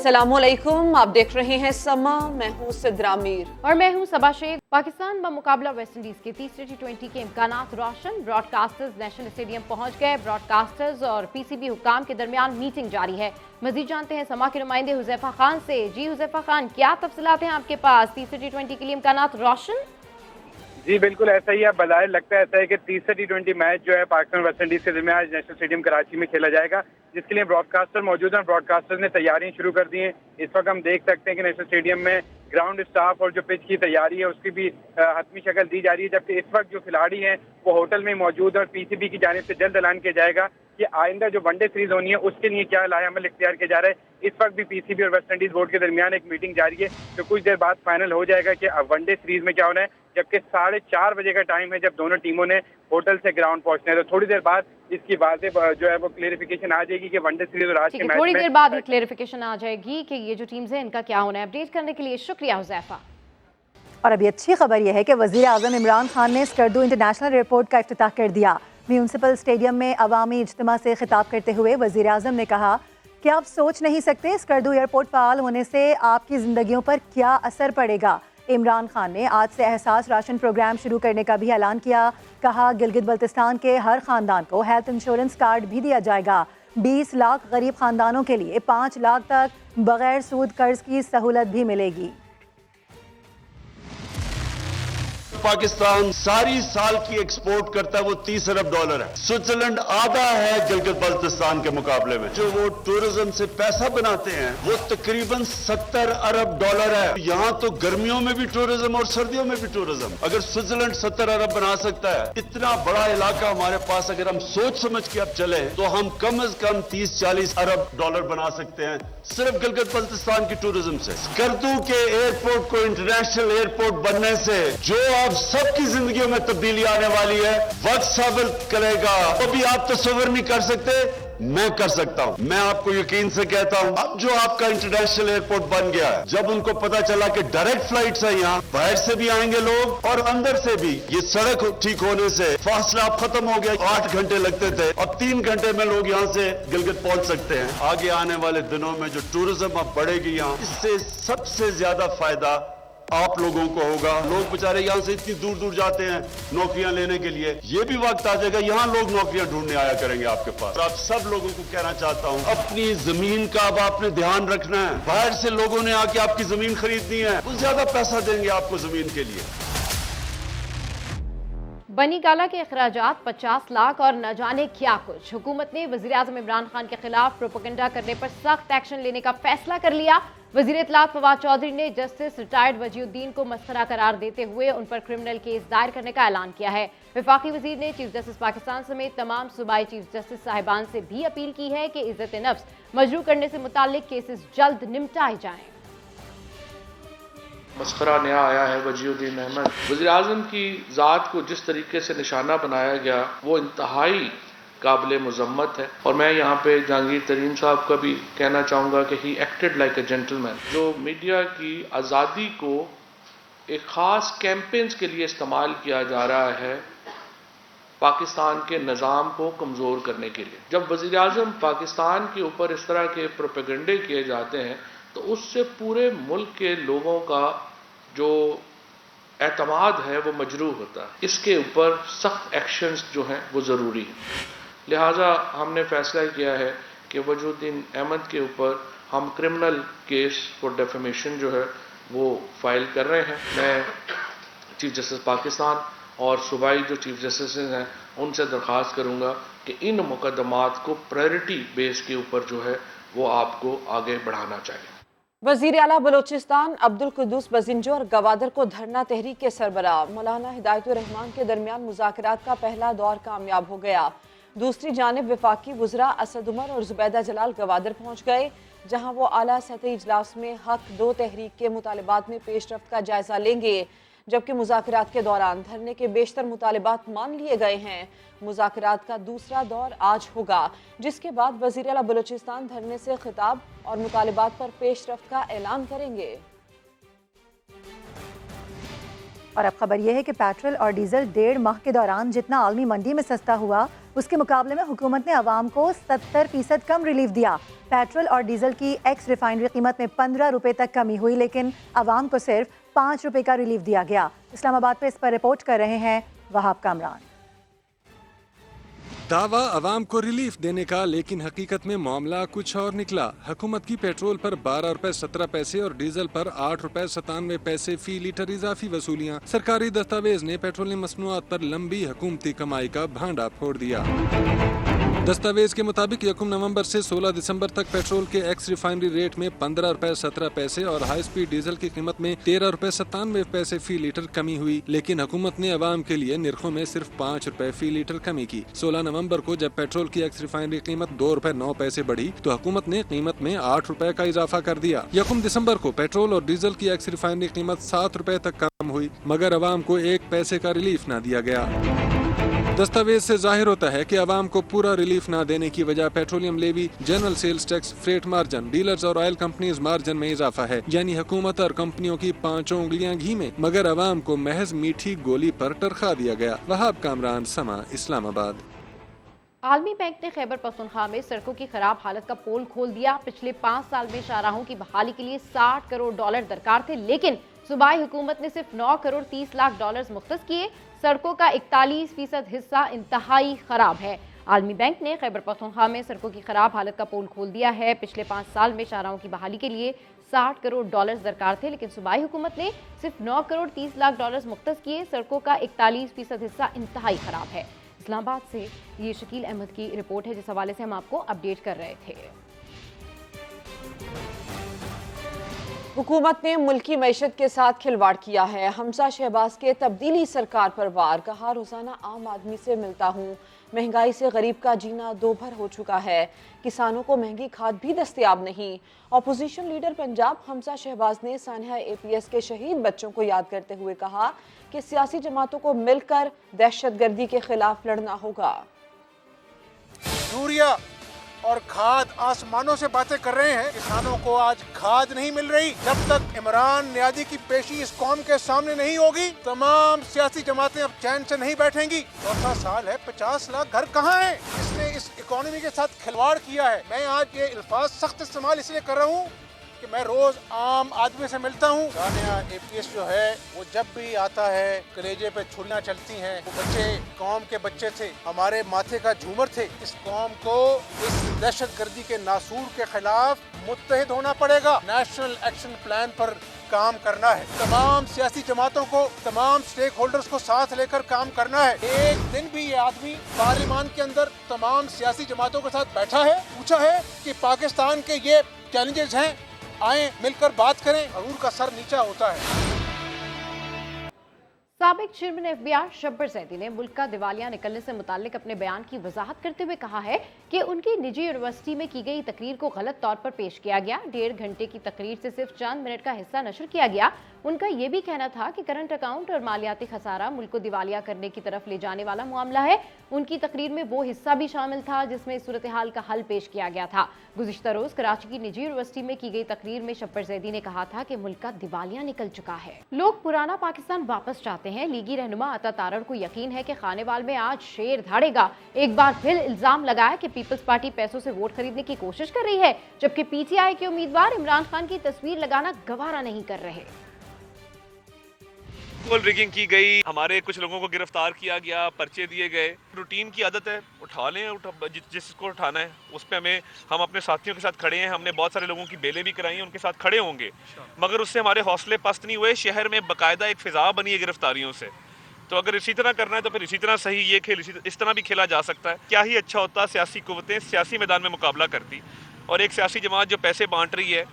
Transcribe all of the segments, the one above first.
अस्सलामुअलैकुम, आप देख रहे हैं समा। मैं हूँ सिद्रा मीर और मैं हूँ सबा शेख। पाकिस्तान बमुकाबला वेस्ट इंडीज के तीसरे T20 के इम्कानात रोशन। ब्रॉडकास्टर्स नेशनल स्टेडियम पहुँच गए। ब्रॉडकास्टर्स और PCB हुक्काम के दरमियान मीटिंग जारी है। मजीद जानते हैं समा के नुमाइंदे हुज़ैफा खान से। जी हुज़ैफा खान, क्या तफसीलात हैं आपके पास? तीसरे T20 के लिए इम्कानात रोशन? जी बिल्कुल ऐसा ही है। बज़ाहिर लगता है ऐसा है कि तीसरा T20 मैच जो है पाकिस्तान वेस्ट इंडीज के दरमियान आज नेशनल स्टेडियम कराची में खेला जाएगा, जिसके लिए ब्रॉडकास्टर मौजूद हैं। ब्रॉडकास्टर्स ने तैयारियां शुरू कर दी हैं। इस वक्त हम देख सकते हैं कि नेशनल स्टेडियम में ग्राउंड स्टाफ और जो पिच की तैयारी है उसकी भी हतमी शक्ल दी जा रही है, जबकि इस वक्त जो खिलाड़ी हैं वो होटल में मौजूद है और PCB की जानिब से जल्द ऐलान किया जाएगा कि आइंदा जो वनडे सीरीज होनी है उसके लिए क्या लाएअमल इख्तियार किया जा रहा है। इस वक्त भी PCB और वेस्ट इंडीज बोर्ड के दरमियान एक मीटिंग जारी है, जो कुछ देर बाद फाइनल हो जाएगा कि वनडे सीरीज में क्या होना है, जबकि 4:30 बजे का टाइम है जब दोनों टीमों ने होटल से ग्राउंड पहुंचना है। तो थोड़ी देर बाद इसकी वाज़ेह जो है वो क्लेरिफिकेशन आ जाएगी कि वनडे सीरीज और आज के मैच में थोड़ी देर बाद ही क्लेरिफिकेशन आ जाएगी कि ये जो टीम्स हैं इनका क्या होना है। अपडेट करने के लिए शुक्रिया हुज़ैफा। और अभी अच्छी खबर यह है कि वज़ीर आज़म इमरान खान ने स्कर्दू इंटरनेशनल एयरपोर्ट का इफ्तिताह कर दिया। म्यूनसिपल स्टेडियम में अवामी इज्तिमा से खिताब करते हुए वज़ीर आज़म ने कहा कि आप सोच नहीं सकते स्कर्दू एयरपोर्ट फ़ाल होने से आपकी ज़िंदगियों पर क्या असर पड़ेगा। इमरान खान ने आज से एहसास राशन प्रोग्राम शुरू करने का भी ऐलान किया। कहा गिलगित बल्तिस्तान के हर ख़ानदान को हेल्थ इंश्योरेंस कार्ड भी दिया जाएगा। 20 लाख गरीब ख़ानदानों के लिए 5 लाख तक बग़ैर सूद कर्ज की सहूलत भी मिलेगी। पाकिस्तान सारी साल की एक्सपोर्ट करता है वो $30 अरब है। स्विट्जरलैंड आधा है गिलगित बल्तिस्तान के मुकाबले में। जो वो टूरिज्म से पैसा बनाते हैं वो तकरीबन $70 अरब है। यहाँ तो गर्मियों में भी टूरिज्म और सर्दियों में भी टूरिज्म। अगर स्विट्जरलैंड 70 अरब बना सकता है, इतना बड़ा इलाका हमारे पास, अगर हम सोच समझ के अब चले तो हम कम से कम 30-40 अरब डॉलर बना सकते हैं सिर्फ गिलगित बल्तिस्तान की टूरिज्म से। स्कर्दू के एयरपोर्ट को इंटरनेशनल एयरपोर्ट बनने से जो आप सबकी जिंदगियों में तब्दीली आने वाली है, वक्त साबित करेगा। वो भी आप तस्वीर नहीं कर सकते, मैं कर सकता हूं। मैं आपको यकीन से कहता हूं, अब जो आपका इंटरनेशनल एयरपोर्ट बन गया है, जब उनको पता चला कि डायरेक्ट फ्लाइट्स है, यहाँ बाहर से भी आएंगे लोग और अंदर से भी, ये सड़क ठीक होने से फासला अब खत्म हो गया। 8 घंटे लगते थे, अब 3 घंटे में लोग यहाँ से गिलगित पहुंच सकते हैं। आगे आने वाले दिनों में जो टूरिज्म अब बढ़ेगी यहाँ, इससे सबसे ज्यादा फायदा आप लोगों को होगा। लोग बेचारे यहाँ से इतनी दूर दूर जाते हैं नौकरियां लेने के लिए, ये भी वक्त आ जाएगा यहाँ लोग नौकरियां ढूंढने आया करेंगे आपके पास। आप सब लोगों को कहना चाहता हूँ, अपनी जमीन का अब आपने ध्यान रखना है। बाहर से लोगों ने आके आपकी जमीन खरीदनी है, वो ज्यादा पैसा देंगे आपको जमीन के लिए। बनी गाला के अखराजात 50 लाख और न जाने क्या कुछ। हुकूमत ने वज़ीर आज़म इमरान खान के खिलाफ प्रोपेगेंडा करने पर सख्त एक्शन लेने का फैसला कर लिया। वज़ीर इत्तलात फवाद चौधरी ने जस्टिस रिटायर्ड वजीउद्दीन को मसखरा करार देते हुए उन पर क्रिमिनल केस दायर करने का ऐलान किया है। वफाकी वज़ीर ने चीफ जस्टिस पाकिस्तान समेत तमाम सूबाई चीफ जस्टिस साहिबान से भी अपील की है कि इज्जत नफ्स मजरू करने से मुताल्लिक केसेस जल्द निपटाए जाएं। मस्खरा नया आया है वजीउद्दीन अहमद। वज़ीर आज़म की ज़ात को जिस तरीके से निशाना बनाया गया वो इंतहाई काबिल मज़म्मत है, और मैं यहाँ पे जहांगीर तरीन साहब का भी कहना चाहूँगा कि he acted like a gentleman. जो मीडिया की आज़ादी को एक ख़ास कैंपेन्स के लिए इस्तेमाल किया जा रहा है पाकिस्तान के निज़ाम को कमज़ोर करने के लिए। जब वज़ीर आज़म पाकिस्तान के ऊपर इस तरह के प्रोपेगेंडे किए जाते हैं तो उससे पूरे मुल्क के लोगों का जो एतमाद है वो मजरूह होता है। इसके ऊपर सख्त एक्शंस जो हैं वो ज़रूरी हैं। लिहाजा हमने फैसला किया है कि वजीउद्दीन अहमद के ऊपर हम क्रिमिनल केस फॉर डेफेमेशन जो है वो फाइल कर रहे हैं। मैं चीफ जस्टिस पाकिस्तान और सूबाई जो चीफ जस्टिस हैं उनसे दरख्वास्त करूँगा कि इन मुकदमात को प्रायोरिटी बेस के ऊपर जो है वो आपको आगे बढ़ाना चाहिए। वज़ीर आला बलोचिस्तान अब्दुल कुद्दूस बज़िंजो और गवादर को धरना तहरीक के सरबराह मौलाना हिदायतुर रहमान के दरमियान मुज़ाकरात का पहला दौर कामयाब हो गया। दूसरी जानिब वफाकी वज़रा असद उमर और ज़ुबैदा जलाल गवादर पहुँच गए, जहाँ वो आला सतही इजलास में हक 2 तहरीक के मुतालबात में पेशरफ्त का जायज़ा लेंगे, जबकि मुज़ाकरात के दौरान धरने के बेशतर मुतालबात मान लिए गए हैं। मुज़ाकरात का दूसरा दौर आज होगा, जिसके बाद वज़ीर आला बलूचिस्तान धरने से खिताब और मुतालबात पर पेशरफ्त का ऐलान करेंगे। और अब खबर यह है कि पेट्रोल और डीजल 1.5 माह के दौरान जितना आलमी मंडी में सस्ता हुआ, اس کے مقابلے میں حکومت نے عوام کو 70% کم ریلیف دیا۔ پیٹرول اور ڈیزل کی ایکس ریفائنری قیمت میں 15 روپے تک کمی ہوئی، لیکن عوام کو صرف 5 روپے کا ریلیف دیا گیا۔ اسلام آباد پہ اس پر رپورٹ کر رہے ہیں وہاب کامران۔ دعویٰ عوام کو ریلیف دینے کا، لیکن حقیقت میں معاملہ کچھ اور نکلا۔ حکومت کی پیٹرول پر 12 روپے 17 پیسے اور ڈیزل پر 8 روپے 97 پیسے فی لیٹر اضافی وصولیاں۔ سرکاری دستاویز نے پیٹرولیم مصنوعات پر لمبی حکومتی کمائی کا بھانڈا پھوڑ دیا۔ دستاویز کے مطابق 1 نومبر سے 16 دسمبر تک پیٹرول کے ایکس ریفائنری ریٹ میں 15 روپے 17 پیسے اور ہائی سپیڈ ڈیزل کی قیمت میں 13 روپے 97 پیسے فی لیٹر کمی ہوئی، لیکن حکومت نے عوام کے لیے نرخوں میں صرف 5 روپے فی لیٹر کمی کی۔ 16 نومبر کو جب پیٹرول کی ایکس ریفائنری قیمت 2 روپے 9 پیسے بڑھی تو حکومت نے قیمت میں 8 روپے کا اضافہ کر دیا۔ 1 دسمبر کو پیٹرول اور ڈیزل کی ایکس ریفائنری قیمت 7 روپے تک کم ہوئی، مگر عوام کو 1 پیسے کا ریلیف نہ دیا گیا۔ دستاویز سے ظاہر ہوتا ہے کہ عوام کو پورا ریلیف نہ دینے کی وجہ petroleum levy, general sales tax, freight margin, dealers اور آئل کمپنیز مارجن میں اضافہ ہے، یعنی حکومت اور کمپنیوں کی 5 انگلیاں گھی میں، مگر عوام کو محض میٹھی گولی پر ٹرخا دیا گیا۔ وہاب کامران، سما، اسلام آباد۔ عالمی بینک نے خیبر پختونخوا میں سڑکوں کی خراب حالت کا پول کھول دیا۔ پچھلے 5 سال میں شاہراہوں کی بحالی کے لیے $60 کروڑ درکار تھے، لیکن صوبائی حکومت نے صرف $9 کروڑ 30 لاکھ مختص کیے۔ سڑکوں کا 41% حصہ انتہائی خراب ہے۔ عالمی بینک نے خیبر پختونخوا میں سڑکوں کی خراب حالت کا پول کھول دیا ہے۔ پچھلے 5 سال میں شاہراہوں کی بحالی کے لیے $60 کروڑ درکار تھے، لیکن صوبائی حکومت نے صرف $9 کروڑ 30 لاکھ مختص کیے۔ سڑکوں کا 41% حصہ انتہائی خراب ہے۔ اسلام آباد سے یہ شکیل احمد کی رپورٹ ہے، جس حوالے سے ہم آپ کو اپڈیٹ کر رہے تھے۔ حکومت نے ملکی معیشت کے ساتھ کھلواڑ کیا ہے۔ حمزہ شہباز کے تبدیلی سرکار پر وار، کہا روزانہ عام آدمی سے ملتا ہوں، مہنگائی سے غریب کا جینا دوبھر ہو چکا ہے، کسانوں کو مہنگی کھاد بھی دستیاب نہیں۔ اپوزیشن لیڈر پنجاب حمزہ شہباز نے سانحہ APS کے شہید بچوں کو یاد کرتے ہوئے کہا کہ سیاسی جماعتوں کو مل کر دہشت گردی کے خلاف لڑنا ہوگا۔ یوریا اور کھاد آسمانوں سے باتیں کر رہے ہیں، کسانوں کو آج کھاد نہیں مل رہی۔ جب تک عمران نیازی کی پیشی اس قوم کے سامنے نہیں ہوگی، تمام سیاسی جماعتیں اب چین سے نہیں بیٹھیں گی۔ 4 سال ہے، 50 لاکھ گھر کہاں ہیں؟ اس نے اس اکانومی کے ساتھ کھلواڑ کیا ہے۔ میں آج یہ الفاظ سخت استعمال اس لیے کر رہا ہوں کہ میں روز عام آدمی سے ملتا ہوں۔ سانحہ APS جو ہے وہ جب بھی آتا ہے کلیجے پہ چھریاں چلتی ہیں۔ وہ بچے قوم کے بچے تھے، ہمارے ماتھے کا جھومر تھے۔ اس قوم کو اس دہشت گردی کے ناسور کے خلاف متحد ہونا پڑے گا۔ نیشنل ایکشن پلان پر کام کرنا ہے، تمام سیاسی جماعتوں کو، تمام سٹیک ہولڈرز کو ساتھ لے کر کام کرنا ہے۔ ایک دن بھی یہ آدمی پارلیمان کے اندر تمام سیاسی جماعتوں کے ساتھ بیٹھا ہے، پوچھا ہے کہ پاکستان کے یہ چیلنجز ہیں، آئیں مل کر بات کریں، غرور کا سر نیچا ہوتا ہے۔ سابق چیئرمین FBI شبر زیدی نے ملک کا دیوالیہ نکلنے سے متعلق اپنے بیان کی وضاحت کرتے ہوئے کہا ہے کہ ان کی نجی یونیورسٹی میں کی گئی تقریر کو غلط طور پر پیش کیا گیا۔ 1.5 گھنٹے کی تقریر سے صرف چند منٹ کا حصہ نشر کیا گیا۔ ان کا یہ بھی کہنا تھا کہ کرنٹ اکاؤنٹ اور مالیاتی خسارہ ملک کو دیوالیہ کرنے کی طرف لے جانے والا معاملہ ہے۔ ان کی تقریر میں وہ حصہ بھی شامل تھا جس میں صورتحال کا حل پیش کیا گیا تھا۔ گزشتہ روز کراچی کی نجی یونیورسٹی میں کی گئی تقریر میں شبر زیدی نے کہا تھا کہ ملک کا دیوالیہ نکل چکا ہے۔ لوگ پرانا پاکستان واپس چاہتے ہیں۔ لیگی رہنما عطا تارڑ کو یقین ہے کہ خانیوال میں آج شیر دھاڑے گا۔ ایک بار پھر الزام لگایا کہ پیپلز پارٹی پیسوں سے ووٹ خریدنے کی کوشش کر رہی ہے، جبکہ PTI کے امیدوار عمران خان کی تصویر لگانا گوارا نہیں کر رہے۔ پول ریگنگ کی گئی، ہمارے کچھ لوگوں کو گرفتار کیا گیا، پرچے دیے گئے۔ روٹین کی عادت ہے، اٹھا لیں، جس کو اٹھانا ہے اس پہ ہم اپنے ساتھیوں کے ساتھ کھڑے ہیں۔ ہم نے بہت سارے لوگوں کی بیلیں بھی کرائی ہیں، ان کے ساتھ کھڑے ہوں گے، مگر اس سے ہمارے حوصلے پست نہیں ہوئے۔ شہر میں باقاعدہ ایک فضا بنی ہے گرفتاریوں سے، تو اگر اسی طرح کرنا ہے تو پھر اسی طرح صحیح، یہ کھیل اس طرح بھی کھیلا جا سکتا ہے۔ کیا ہی اچھا ہوتا سیاسی قوتیں سیاسی میدان میں مقابلہ کرتی، اور ایک سیاسی جماعت جو پیسے بانٹ رہی ہے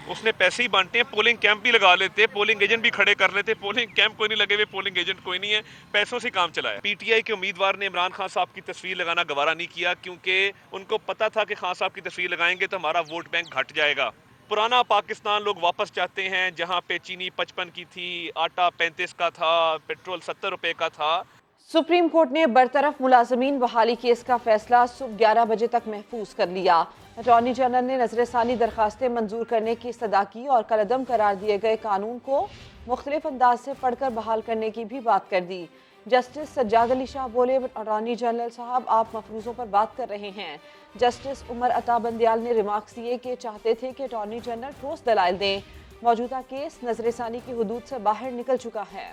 اس نے پیسے ہی بانٹے ہیں، پولنگ کیمپ بھی لگا لیتے، پولنگ ایجنٹ بھی کھڑے کر لیتے۔ پولنگ کیمپ کوئی نہیں لگے ہوئے، پولنگ ایجنٹ کوئی نہیں ہے، پیسوں سے کام چلایا۔ PTI کے امیدوار نے عمران خان صاحب کی تصویر لگانا گوارا نہیں کیا، کیونکہ ان کو پتا تھا کہ خان صاحب کی تصویر لگائیں گے تو ہمارا ووٹ بینک گھٹ جائے گا۔ پرانا پاکستان لوگ واپس چاہتے ہیں، جہاں پہ چینی 55 کی تھی، آٹا 35 کا تھا، پیٹرول 70 روپے کا تھا۔ سپریم کورٹ نے برطرف ملازمین بحالی کیس کا فیصلہ صبح 11 بجے تک محفوظ کر لیا۔ اٹارنی جنرل نے نظر ثانی درخواستیں منظور کرنے کی استدعا کی اور کالعدم قرار دیے گئے قانون کو مختلف انداز سے پڑھ کر بحال کرنے کی بھی بات کر دی۔ जस्टिस सज्जाद अली शाह बोले, अटॉर्नी जनरल साहब आप मफरूज़ों पर बात कर रहे हैं। जस्टिस उमर अता बंदियाल ने रिमार्क्स दिए कि चाहते थे कि अटॉर्नी जनरल ठोस दलाइल दें। मौजूदा केस नजरसानी की हुदूद से बाहर निकल चुका है।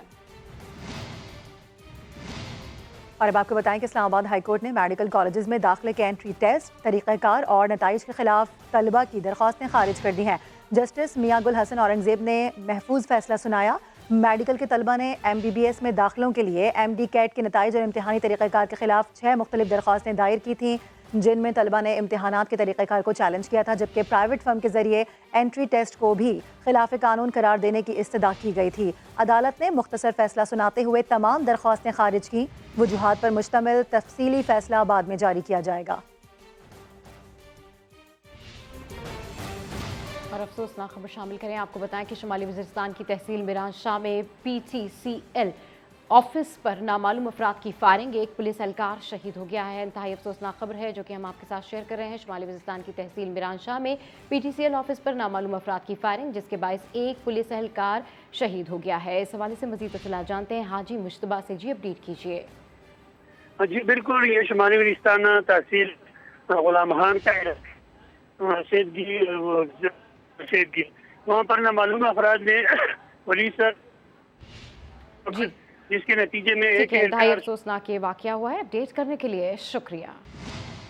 और अब आपको बताएं कि इस्लामाबाद हाई कोर्ट ने मेडिकल कॉलेजेस में दाखिले के एंट्री टेस्ट, तरीक़ाकार और नताइज के खिलाफ तलबा की दरख्वास्तें खारिज कर दी हैं। जस्टिस मियां गुल हसन औरंगजेब ने महफूज फैसला सुनाया। मेडिकल के तलबा ने MBBS में दाखिलों के लिए MD कैट के नताइज और इम्तिहानी तरीक़ाकार के खिलाफ 6 मुख्तलिफ दरख्वास्तें दायर की थीं, जिनमें तलबा ने इम्तिहानात के तरीक़ाकार को चैलेंज किया था, जबकि प्राइवेट फर्म के ज़रिए एंट्री टेस्ट को भी खिलाफ कानून करार देने की इस्तदा की गई थी। अदालत ने मुख्तसर फैसला सुनाते हुए तमाम दरख्वास्तें खारिज की। वजूहात पर मुश्तमिल तफसीली फैसला बाद में जारी किया जाएगा। और अफसोसनाक खबर शामिल करें, आपको बताएं कि शुमाली वज़ीरिस्तान की तहसील मिरांशाह में PTCL ऑफिस पर नामालूम अफराद की फायरिंग, एक पुलिस एहलकार शहीद हो गया है। इंतहाई अफसोसनाक खबर है जो कि हम आपके साथ शेयर कर रहे हैं। शुमाली वज़ीरिस्तान की तहसील मिरांशाह में PTCL ऑफिस पर नामालूम अफराद की फायरिंग, जिसके बायस एक पुलिस एहलकार शहीद हो गया है। इस हवाले से मज़ीद तफसीलात जानते हैं हाजी मुश्तबा से। जी अपडेट कीजिए। जी बिल्कुल, ये शुमाली वज़ीरिस्तान तहसील गुलाम खान का सेदगी वहाँ पर नामालूम अफराद ने पुलिस जिसके नतीजे में एक अफसोसनाक ये वाक़या हुआ है। अपडेट करने के लिए शुक्रिया।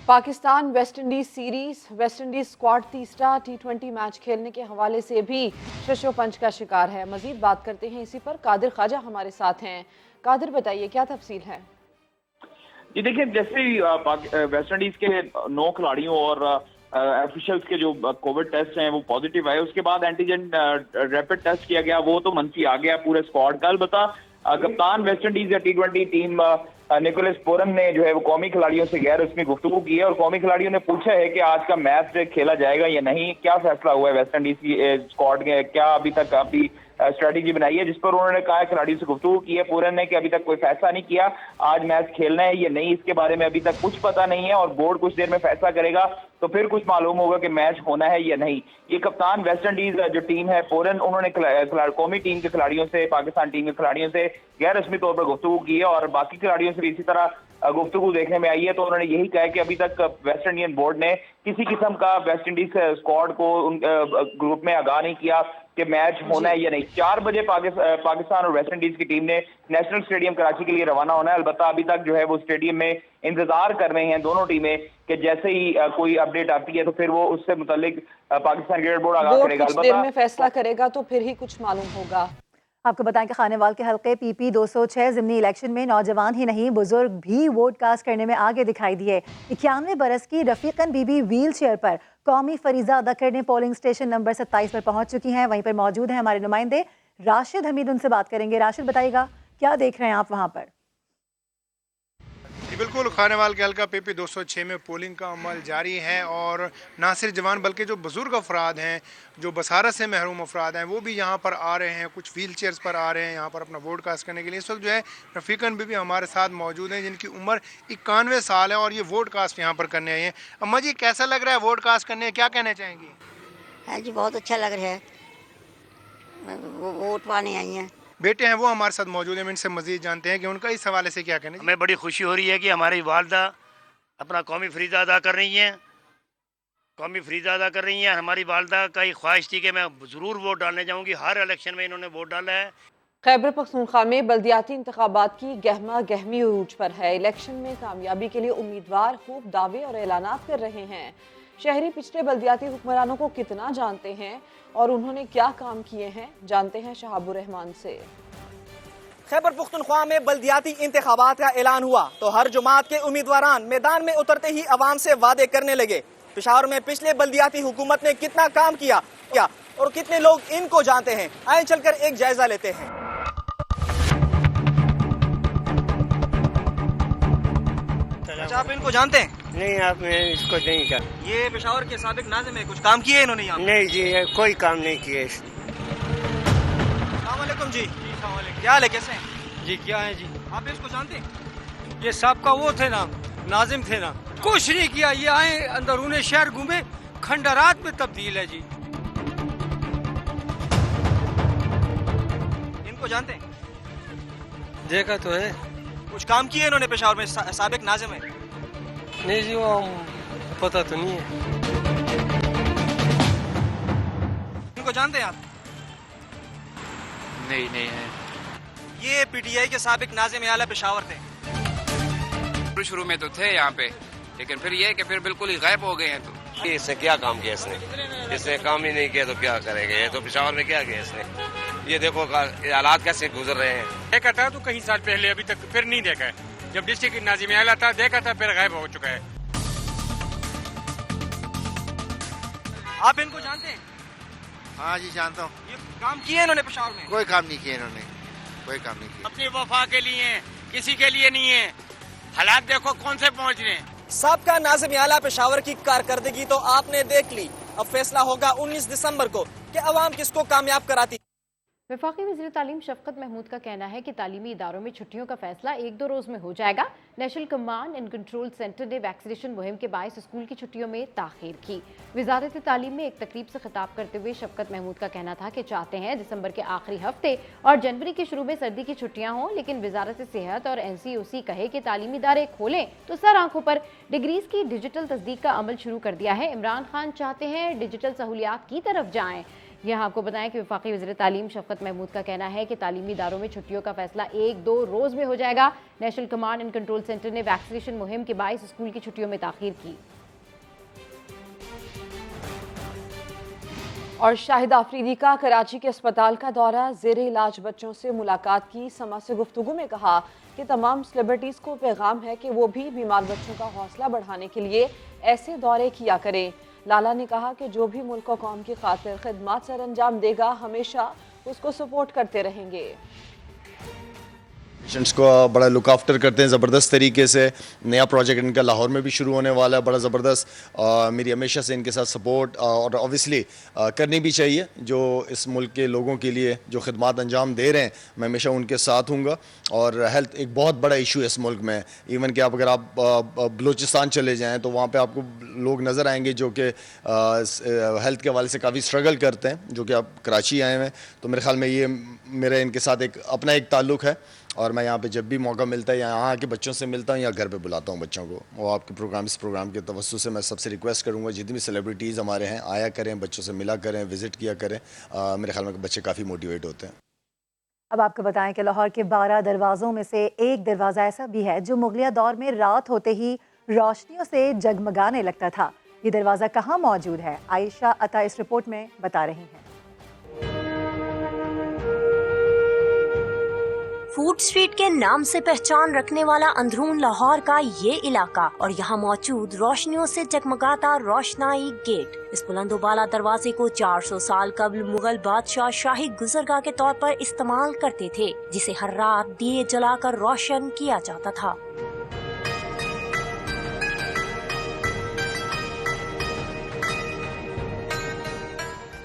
Pakistan West Indies series, West Indies squad तीसरा T20 मैच खेलने के हवाले से भी शशो पंच का शिकार है। मजीद बात करते हैं इसी पर, कादिर ख्वाजा हमारे साथ हैं। कादिर बताइए क्या तफसील है? जी देखिए, जैसे ही वेस्ट इंडीज के 9 खिलाड़ियों और ऑफिशियल्स के जो कोविड टेस्ट हैं वो पॉजिटिव आए, उसके बाद एंटीजन रैपिड टेस्ट किया गया, वो तो मंफी आ गया पूरे स्क्वाड का। अलबत्ता कप्तान वेस्ट इंडीज या T20 टीम निकोलस पोरन ने जो है वो कौमी खिलाड़ियों से गैर रस्मी गुफ्तगू की है और कौमी खिलाड़ियों ने पूछा है कि आज का मैच खेला जाएगा या नहीं, क्या फैसला हुआ है वेस्ट इंडीज की स्क्वाड के, क्या अभी तक अपनी स्ट्रेटेजी बनाई है, जिस पर उन्होंने कहा खिलाड़ियों से गुफ्तगू की है पोरन ने कि अभी तक कोई फैसला नहीं किया, आज मैच खेलना है या नहीं इसके बारे में अभी तक कुछ पता नहीं है और बोर्ड कुछ देर में फैसला करेगा तो फिर कुछ मालूम होगा कि मैच होना है या नहीं। ये कप्तान वेस्ट इंडीज जो टीम है पोरन, उन्होंने कौमी टीम के खिलाड़ियों से, पाकिस्तान टीम के खिलाड़ियों से गैर रस्मी तौर पर गुफ्तगू की है और बाकी खिलाड़ियों से भी इसी तरह गुफ्तगू देखने में आई है। तो उन्होंने यही कहा कि अभी तक वेस्ट इंडियन बोर्ड ने किसी किस्म का वेस्ट इंडीज स्क्वाड को ग्रुप में आगाह नहीं किया कि मैच होना है या नहीं। 4 बजे पाकिस्तान और वेस्ट इंडीज की टीम ने नेशनल स्टेडियम कराची के लिए रवाना होना है। अलबत्ता अभी तक जो है वो स्टेडियम में इंतजार कर रहे हैं दोनों टीमें कि जैसे ही कोई अपडेट आती है तो फिर वो उससे मुतालिक पाकिस्तान क्रिकेट बोर्ड आगाह करेगा। कुछ देर में फैसला करेगा तो फिर ही कुछ मालूम होगा। आपको बताएं कि खानेवाल के हल्के PP 206 ज़िमनी इलेक्शन में नौजवान ही नहीं बुजुर्ग भी वोट कास्ट करने में आगे दिखाई दिए। 91 बरस की रफीकन बीबी व्हील चेयर पर कौमी फरीजा अदा करने पोलिंग स्टेशन नंबर 27 पर पहुंच चुकी हैं। वहीं पर मौजूद हैं हमारे नुमाइंदे राशिद हमीद, उनसे बात करेंगे। राशिद बताइएगा क्या देख रहे हैं आप वहाँ पर? बिल्कुल, खानेवाल के हल्का PP 206 में पोलिंग का अमल जारी है और ना सिर्फ जवान बल्कि जो बुजुर्ग अफराद हैं, जो बसारत से महरूम अफराद हैं, वो भी यहाँ पर आ रहे हैं, कुछ व्हील चेयर्स पर आ रहे हैं यहाँ पर अपना वोट कास्ट करने के लिए। इस वक्त जो है रफीकन बीबी हमारे साथ मौजूद हैं जिनकी उम्र 91 साल है और ये वोट कास्ट यहाँ पर करने आई हैं। अम्मा जी, कैसा लग रहा है वोट कास्ट करने, क्या कहना चाहेंगी? हाँ जी, बहुत अच्छा लग रहा है, वोट पाने आई हैं। बेटे हैं वो हमारे साथ मौजूद हैं, इनसे मजीद जानते हैं कि उनका इस हवाले से क्या कहना है। हमें बड़ी खुशी हो रही है कि हमारी वालदा अपना कौमी फरीज़ा अदा कर रही हैं, कौमी फरीज़ा अदा कर रही हैं। हमारी वालदा का ही ख्वाहिश थी कि मैं ज़रूर वोट डालने जाऊँगी, हर इलेक्शन में इन्होंने वोट डाला है। खैबर पख्तूनख्वा में बल्दियाती इंतखाबात की गहमा गहमी उरूज पर है। इलेक्शन में कामयाबी के लिए उम्मीदवार खूब दावे और ऐलानात कर रहे हैं। शहरी पिछले बल्दियाती हुक्मरानों को कितना जानते हैं और उन्होंने क्या काम किए हैं, जानते हैं शहाबुर रहमान से। खैबर पख्तूनख्वा में बल्दियाती इंतखाबात का ऐलान हुआ तो हर जमात के उम्मीदवारान मैदान में उतरते ही अवाम से वादे करने लगे। पेशावर में पिछले बल्दियाती हुकूमत ने कितना काम किया और कितने लोग इनको जानते हैं, आइए चलकर एक जायजा लेते हैं। अच्छा, आप इनको जानते हैं? नहीं, आप इसको नहीं कर। ये पेशावर के साबिक नाज़िम है, कुछ काम किए इन्होंने यहाँ? नहीं जी, कोई काम नहीं किए। अस्सलाम वालेकुम जी। क्या हाल है, कैसे हैं जी? क्या है जी? आप इसको जानते हैं? ये सबका वो थे ना, नाजिम थे ना, कुछ नहीं किया। ये आए अंदरूने शहर घूमे, खंडरात में तब्दील है जी। इनको जानते हैं? देखा तो है। कुछ काम किए इन्होंने पेशावर में? साबिक नाजिम है? नहीं जी, वो पता तो नहीं है। इनको जानते हैं आप? नहीं है। ये पीटीआई के साबिक नाजिम आला पेशावर थे। शुरू में तो थे यहाँ पे, लेकिन फिर ये कि फिर बिल्कुल ही गायब हो गए हैं। तो इससे क्या काम किया इसने काम ही नहीं किया तो क्या करेंगे? ये तो पेशावर में क्या किया इसने? ये देखो हालात कैसे गुजर रहे हैं। देखा था तो कई साल पहले, अभी तक फिर नहीं देखा है। जब डिस्ट्रिक्ट नाजिम आला था देखा था, फिर गायब हो चुका है। आप इनको जानते हैं? हाँ जी जानता हूँ। ये काम किए इन्होंने पेशावर में? कोई काम नहीं किया इन्होंने, कोई काम नहीं किया। अपनी वफा के लिए, किसी के लिए नहीं है। हालात देखो कौन से पहुँच रहे हैं। साबका नाज़िम आला पेशावर की कारकर्दगी तो आपने देख ली। अब फैसला होगा 19 दिसंबर को कि अवाम किसको कामयाब कराती। वफाकी वज़ीर तालीम शफ़क़त महमूद का कहना है कि तालीमी इदारों में छुट्टियों का फैसला 1-2 रोज़ में हो जाएगा। National command and control centre ने वैक्सीनेशन मुहिम के बायस स्कूल की छुट्टियों में ताख़ीर की। वज़ारत तालीम में एक तकरीब से खिताब करते हुए शफ़क़त महमूद का कहना था कि चाहते हैं दिसंबर के आखिरी हफ्ते और जनवरी के शुरू में सर्दी की छुट्टियां हों, लेकिन वज़ारत सेहत और NCOC कहे कि तालीमी इदारे खोलें तो सर आंखों पर डिग्रीज़ की डिजिटल तस्दीक का अमल शुरू कर दिया है। इमरान खान चाहते हैं डिजिटल सहूलियात की तरफ जाएँ। यहाँ आपको बताएं कि वफाकी वज़ीर तालीम शफ़क़त महमूद का कहना है कि तालीमी इदारों में छुट्टियों का फैसला 1-2 रोज़ में हो जाएगा। National command and control centre ने वैक्सीनेशन मुहिम के बायस स्कूल की छुट्टियों में ताख़ीर की। और शाहिद आफरीदी का कराची के अस्पताल का दौरा, ज़ेरे इलाज बच्चों से मुलाकात की। समा से गुफ्तगू में कहा कि तमाम सेलिब्रिटीज़ को पैगाम है कि वो भी बीमार बच्चों का हौसला बढ़ाने के लिए ऐसे दौरे किया करें। लाला ने कहा कि जो भी मुल्क और कौम की खातिर खिदमत सर अंजाम देगा, हमेशा उसको सपोर्ट करते रहेंगे। पेशेंट्स को बड़ा लुक आफ्टर करते हैं ज़बरदस्त तरीके से। नया प्रोजेक्ट इनका लाहौर में भी शुरू होने वाला है, बड़ा ज़बरदस्त। मेरी हमेशा से इनके साथ सपोर्ट और ऑब्वियसली करनी भी चाहिए। जो इस मुल्क के लोगों के लिए जो खिदमत अंजाम दे रहे हैं, मैं हमेशा उनके साथ हूँगा। और हेल्थ एक बहुत बड़ा इशू है इस मुल्क में। इवन कि अगर आप बलूचिस्तान चले जाएँ तो वहाँ पर आपको लोग नज़र आएंगे जो कि हेल्थ के हवाले से काफ़ी स्ट्रगल करते हैं, जो कि आप कराची आए हैं। तो मेरे ख्याल में ये मेरा इनके साथ एक अपना एक ताल्लुक़ है। और मैं यहाँ पे जब भी मौका मिलता है यहाँ आके बच्चों से मिलता हूँ या घर पे बुलाता हूँ बच्चों को। वो आपके इस प्रोग्राम के तवज्जो से मैं सबसे रिक्वेस्ट करूँगा, जितनी भी सेलिब्रिटीज़ हमारे हैं आया करें, बच्चों से मिला करें, विज़िट किया करें। मेरे ख्याल में बच्चे काफ़ी मोटिवेट होते हैं। अब आपको बताएं कि लाहौर के 12 दरवाज़ों में से एक दरवाज़ा ऐसा भी है जो मुगलिया दौर में रात होते ही रोशनियों से जगमगाने लगता था। ये दरवाज़ा कहाँ मौजूद है, आयशा अता इस रिपोर्ट में बता रही हैं। फूड स्ट्रीट के नाम से पहचान रखने वाला अंदरून लाहौर का ये इलाका और यहाँ मौजूद रोशनियों से जगमगाता रोशनाई गेट। इस बुलंदोबाला दरवाजे को 400 साल कबल मुगल बादशाह शाही गुजरगाह के तौर पर इस्तेमाल करते थे, जिसे हर रात दिए जलाकर रोशन किया जाता था।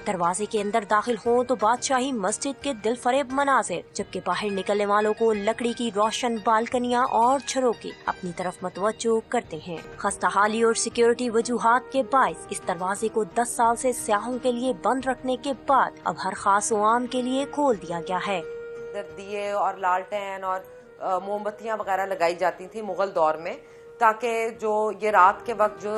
दरवाजे के अंदर दाखिल हो तो बादशाही मस्जिद के दिलफरेब मनाजिर, जबकि बाहर निकलने वालों को लकड़ी की रोशन बालकनियां और झरोके अपनी तरफ मतवज्जो करते हैं। खस्ताहाली और सिक्योरिटी वजूहात के बायस इस दरवाजे को 10 साल से सियाहों के लिए बंद रखने के बाद अब हर खास आम के लिए खोल दिया गया है। दिए और लालटेन और मोमबत्तियां वगैरह लगाई जाती थी मुगल दौर में, ताकि जो ये रात के वक्त जो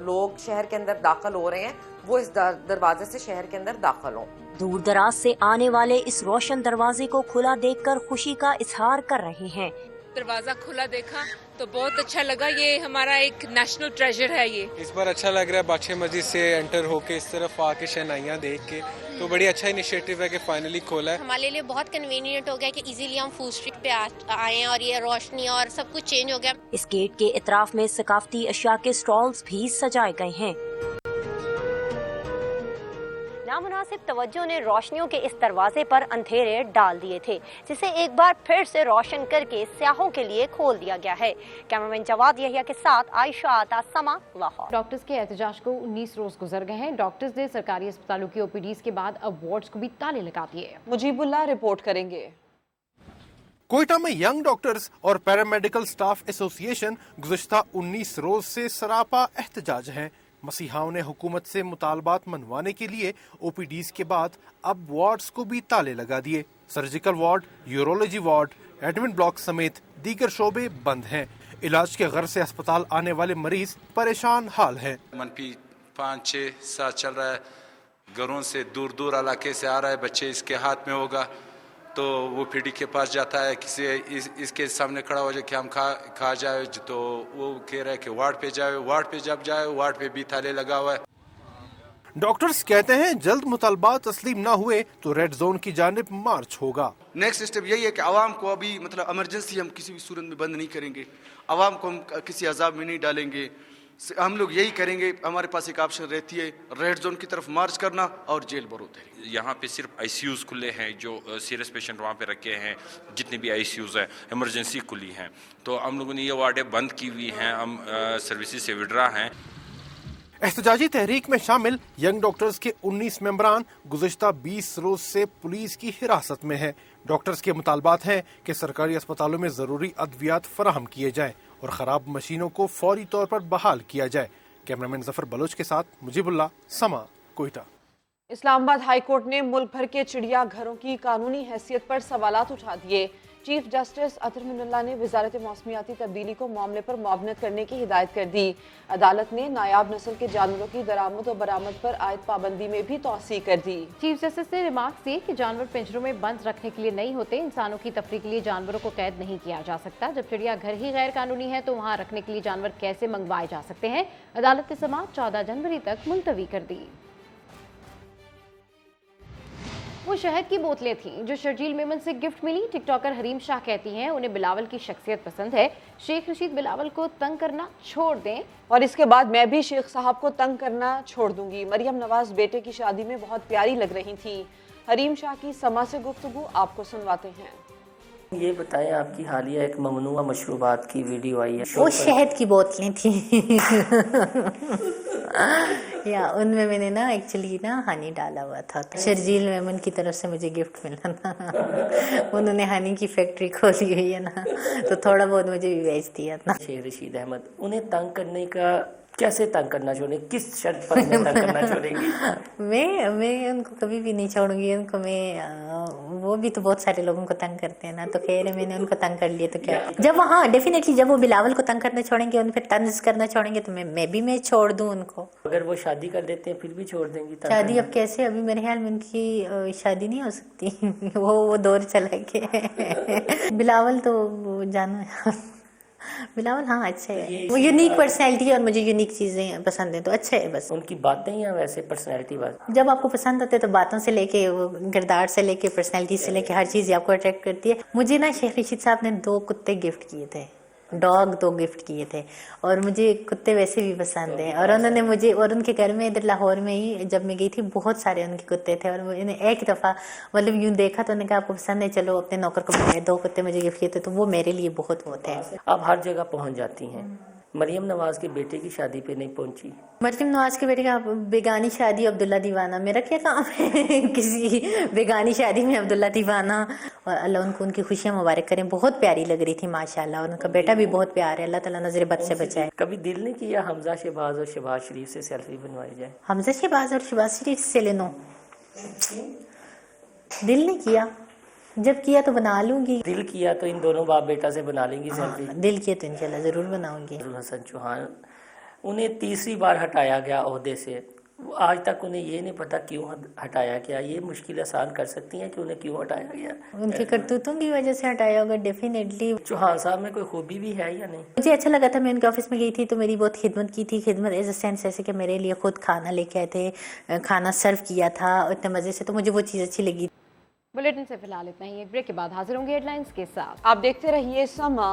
लोग शहर के अंदर दाखिल हो रहे हैं वो इस दरवाजे से शहर के अंदर दाखिल हों। दूर दराज से आने वाले इस रोशन दरवाजे को खुला देखकर खुशी का इजहार कर रहे हैं। दरवाजा खुला देखा तो बहुत अच्छा लगा। ये हमारा एक नेशनल ट्रेजर है। ये इस बार अच्छा लग रहा है बादशाह मस्जिद से एंटर होके इस तरफ आके शहनाइयाँ देख के, तो बड़ी अच्छा इनिशिएटिव है कि फाइनली खोला है। हमारे लिए बहुत कन्वीनियंट हो गया कि इजीली हम फूड स्ट्रीट पे आए हैं और ये रोशनी और सब कुछ चेंज हो गया। इस गेट के इतराफ में सकाफती अशिया के स्टॉल्स भी सजाए गए हैं। नामुनासिब तवज्जो ने रोशनियों के इस दरवाजे पर अंधेरे डाल दिए थे, जिसे एक बार फिर से रोशन करके सियाहों के लिए खोल दिया गया है। कैमरामैन जवाद यहिया के साथ आयशा आता, समा, लाहौर। डॉक्टर्स के एहतजाज को 19 रोज गुजर गए हैं। डॉक्टर्स ने सरकारी अस्पतालों की OPDs के बाद अब वार्ड्स को भी ताले लगा दिए। मुजीबुल्लाह रिपोर्ट करेंगे। कोयटा में यंग डॉक्टर्स और पैरामेडिकल स्टाफ एसोसिएशन गुज़श्ता 19 रोज से सरापा एहतजाज हैं। मसीहाओं ने हुकूमत से मुतालबात मनवाने के लिए OPDs के बाद अब वार्ड्स को भी ताले लगा दिए। Surgical ward, urology ward, admin block समेत दीगर शोबे बंद हैं। इलाज के गर्ज से अस्पताल आने वाले मरीज परेशान हाल हैं। मनफी 5-6 चल रहा है, घरों से दूर दूर इलाके से आ रहा है, बच्चे इसके हाथ में होगा तो वो पीडी के पास जाता है, किसी इसके सामने खड़ा हो जाए कि हम खा जाए, तो वो कह रहा है कि वार्ड पे जाए, वार्ड पे जब जाए वार्ड पे भी ताले लगा हुआ है। डॉक्टर्स कहते हैं जल्द मुतालबात तस्लीम न हुए तो रेड जोन की जानिब मार्च होगा। नेक्स्ट स्टेप यही है कि आवाम को अभी मतलब इमरजेंसी हम किसी भी सूरत में बंद नहीं करेंगे, आवाम को हम किसी अजाब में नहीं डालेंगे। हम लोग यही करेंगे, हमारे पास एक ऑप्शन रहती है रेड जोन की तरफ मार्च करना और जेल बरूद है। यहाँ पे सिर्फ आईसीयूज खुले हैं, जो सीरियस पेशेंट वहाँ पे रखे हैं, जितने भी आईसीयूज हैं इमरजेंसी खुली हैं, तो हम लोगों ने ये वार्डें बंद की हुई हैं, हम सर्विसेज से विड्रा हैं। एहतजाजी तहरीक में शामिल यंग डॉक्टर्स के 19 मेंबरान गुज़िश्ता 20 रोज से पुलिस की हिरासत में हैं। डॉक्टर्स के मुतालबात हैं कि सरकारी अस्पतालों में ज़रूरी अद्वियात फराहम किए जाएं और ख़राब मशीनों को फौरी तौर पर बहाल किया जाए। कैमरामैन जफर बलोच के साथ मुजीबुल्लाह, समा, कोयटा। इस्लामाबाद हाई कोर्ट ने मुल्क भर के चिड़िया घरों की कानूनी हैसियत पर सवालात उठा दिए। चीफ जस्टिस अतर मिनल्ला ने वजारत मौसमियाती तब्दीली को मामले पर मुआवनत करने की हिदायत कर दी। अदालत ने नायाब नस्ल के जानवरों की दरामद और बरामद पर आयद पाबंदी में भी तौसी कर दी। चीफ जस्टिस ने रिमार्क दिए कि जानवर पिंजरों में बंद रखने के लिए नहीं होते, इंसानों की तफरीह के लिए जानवरों को कैद नहीं किया जा सकता। जब चिड़िया घर ही गैर कानूनी है तो वहाँ रखने के लिए जानवर कैसे मंगवाए जा सकते हैं। अदालत ने समाअत 14 जनवरी तक मुलतवी कर दी। वो शहद की बोतलें थीं जो शर्जील मेमन से गिफ्ट मिली। टिकटॉकर हरीम शाह कहती हैं उन्हें बिलावल की शख्सियत पसंद है। शेख रशीद बिलावल को तंग करना छोड़ दें और इसके बाद मैं भी शेख साहब को तंग करना छोड़ दूंगी। मरियम नवाज बेटे की शादी में बहुत प्यारी लग रही थी। हरीम शाह की समा से गुफ्तगू आपको सुनवाते हैं। ये बताएं, आपकी हालिया एक ममनुआ मशरूबात की वीडियो आई है, वो शहद की बोतलें थी या उनमें मैंने ना एक्चुअली ना हनी डाला हुआ था। तो शर्जील मेमन की तरफ से मुझे गिफ्ट मिला ना, उन्होंने हनी की फैक्ट्री खोली हुई है ना, तो थोड़ा बहुत मुझे भी बेच दिया था। शेख रशीद अहमद उन्हें तंग करने का कैसे तंग करना छोड़ेंगे, किस शर्त पर तंग करना छोड़ेंगी? मैं उनको कभी भी नहीं छोड़ूंगी उनको। मैं वो भी तो बहुत सारे लोगों को तंग करते हैं ना, तो खैर है मैंने उनको तंग कर लिया तो क्या। जब हाँ डेफिनेटली जब वो बिलावल को तंग करना छोड़ेंगे, उन पर तंज करना छोड़ेंगे तो मैं छोड़ दूं उनको। अगर वो शादी कर लेते हैं फिर भी छोड़ देंगी? शादी अब कैसे, अभी मेरे ख्याल में उनकी शादी नहीं हो सकती वो दौर चला के बिलावल तो जानो बिलावल हाँ अच्छा है, वो यूनिक पर्सनैलिटी है और मुझे यूनिक चीज़ें पसंद है तो अच्छा है। बस उनकी बातें या वैसे पर्सनैलिटी बात जब आपको पसंद आते हैं तो बातों से लेके किरदार से लेके पर्सनैलिटी से लेके हर चीज़ आपको अट्रैक्ट करती है। मुझे ना शेख रशीद साहब ने 2 कुत्ते गिफ्ट किए थे, डॉग 2 गिफ्ट किए थे और मुझे कुत्ते वैसे भी पसंद हैं। और उन्होंने मुझे और उनके घर में इधर लाहौर में ही जब मैं गई थी बहुत सारे उनके कुत्ते थे और मैंने एक दफ़ा मतलब यूँ देखा तो उन्होंने कहा आपको पसंद है चलो अपने नौकर को बुलाए। 2 कुत्ते मुझे गिफ्ट किए थे तो वो मेरे लिए बहुत वो थे। आप हर जगह पहुँच जाती हैं, मरियम नवाज के बेटे की शादी पे नहीं पहुंची? मरियम नवाज के बेटे का बेगानी शादी अब्दुल्ला दीवाना, मेरा क्या काम है किसी बेगानी शादी में अब्दुल्ला दीवाना। और अल्लाह उनको उनकी खुशियाँ मुबारक करें, बहुत प्यारी लग रही थी माशाल्लाह, और उनका बेटा भी बहुत प्यार है, अल्लाह ताला नजर बद से बचाए। कभी दिल नहीं किया हमजा शहबाज और शहबाज शरीफ से सेल्फी बनवाई जाए? हमजा शहबाज और शहबाज शरीफ से ले लो, दिल नहीं किया, जब किया तो बना लूंगी। दिल किया तो इन दोनों बाप बेटा से बना लेंगी सेल्फी? दिल किया तो इंशाल्लाह जरूर बनाऊंगी। हसन चौहान उन्हें तीसरी बार हटाया गया ओहदे से, आज तक उन्हें ये नहीं पता क्यों हटाया गया। ये मुश्किल आसान कर सकती हैं कि उन्हें क्यों हटाया गया? उनके करतूतों की वजह से हटाया होगा डेफिनेटली। चौहान साहब में कोई खूबी भी है या नहीं? मुझे अच्छा लगा था, मैं उनके ऑफिस में गई थी तो मेरी बहुत खिदमत की थी। खिदमत एज अ सेंस ऐसे कि मेरे लिए खुद खाना लेके आए थे, खाना सर्व किया था इतने मज़े से, तो मुझे वो चीज़ अच्छी लगी। बुलेटिन से फिलहाल इतना ही, एक ब्रेक के बाद हाजिर होंगे हेडलाइंस के साथ। आप देखते रहिए समा।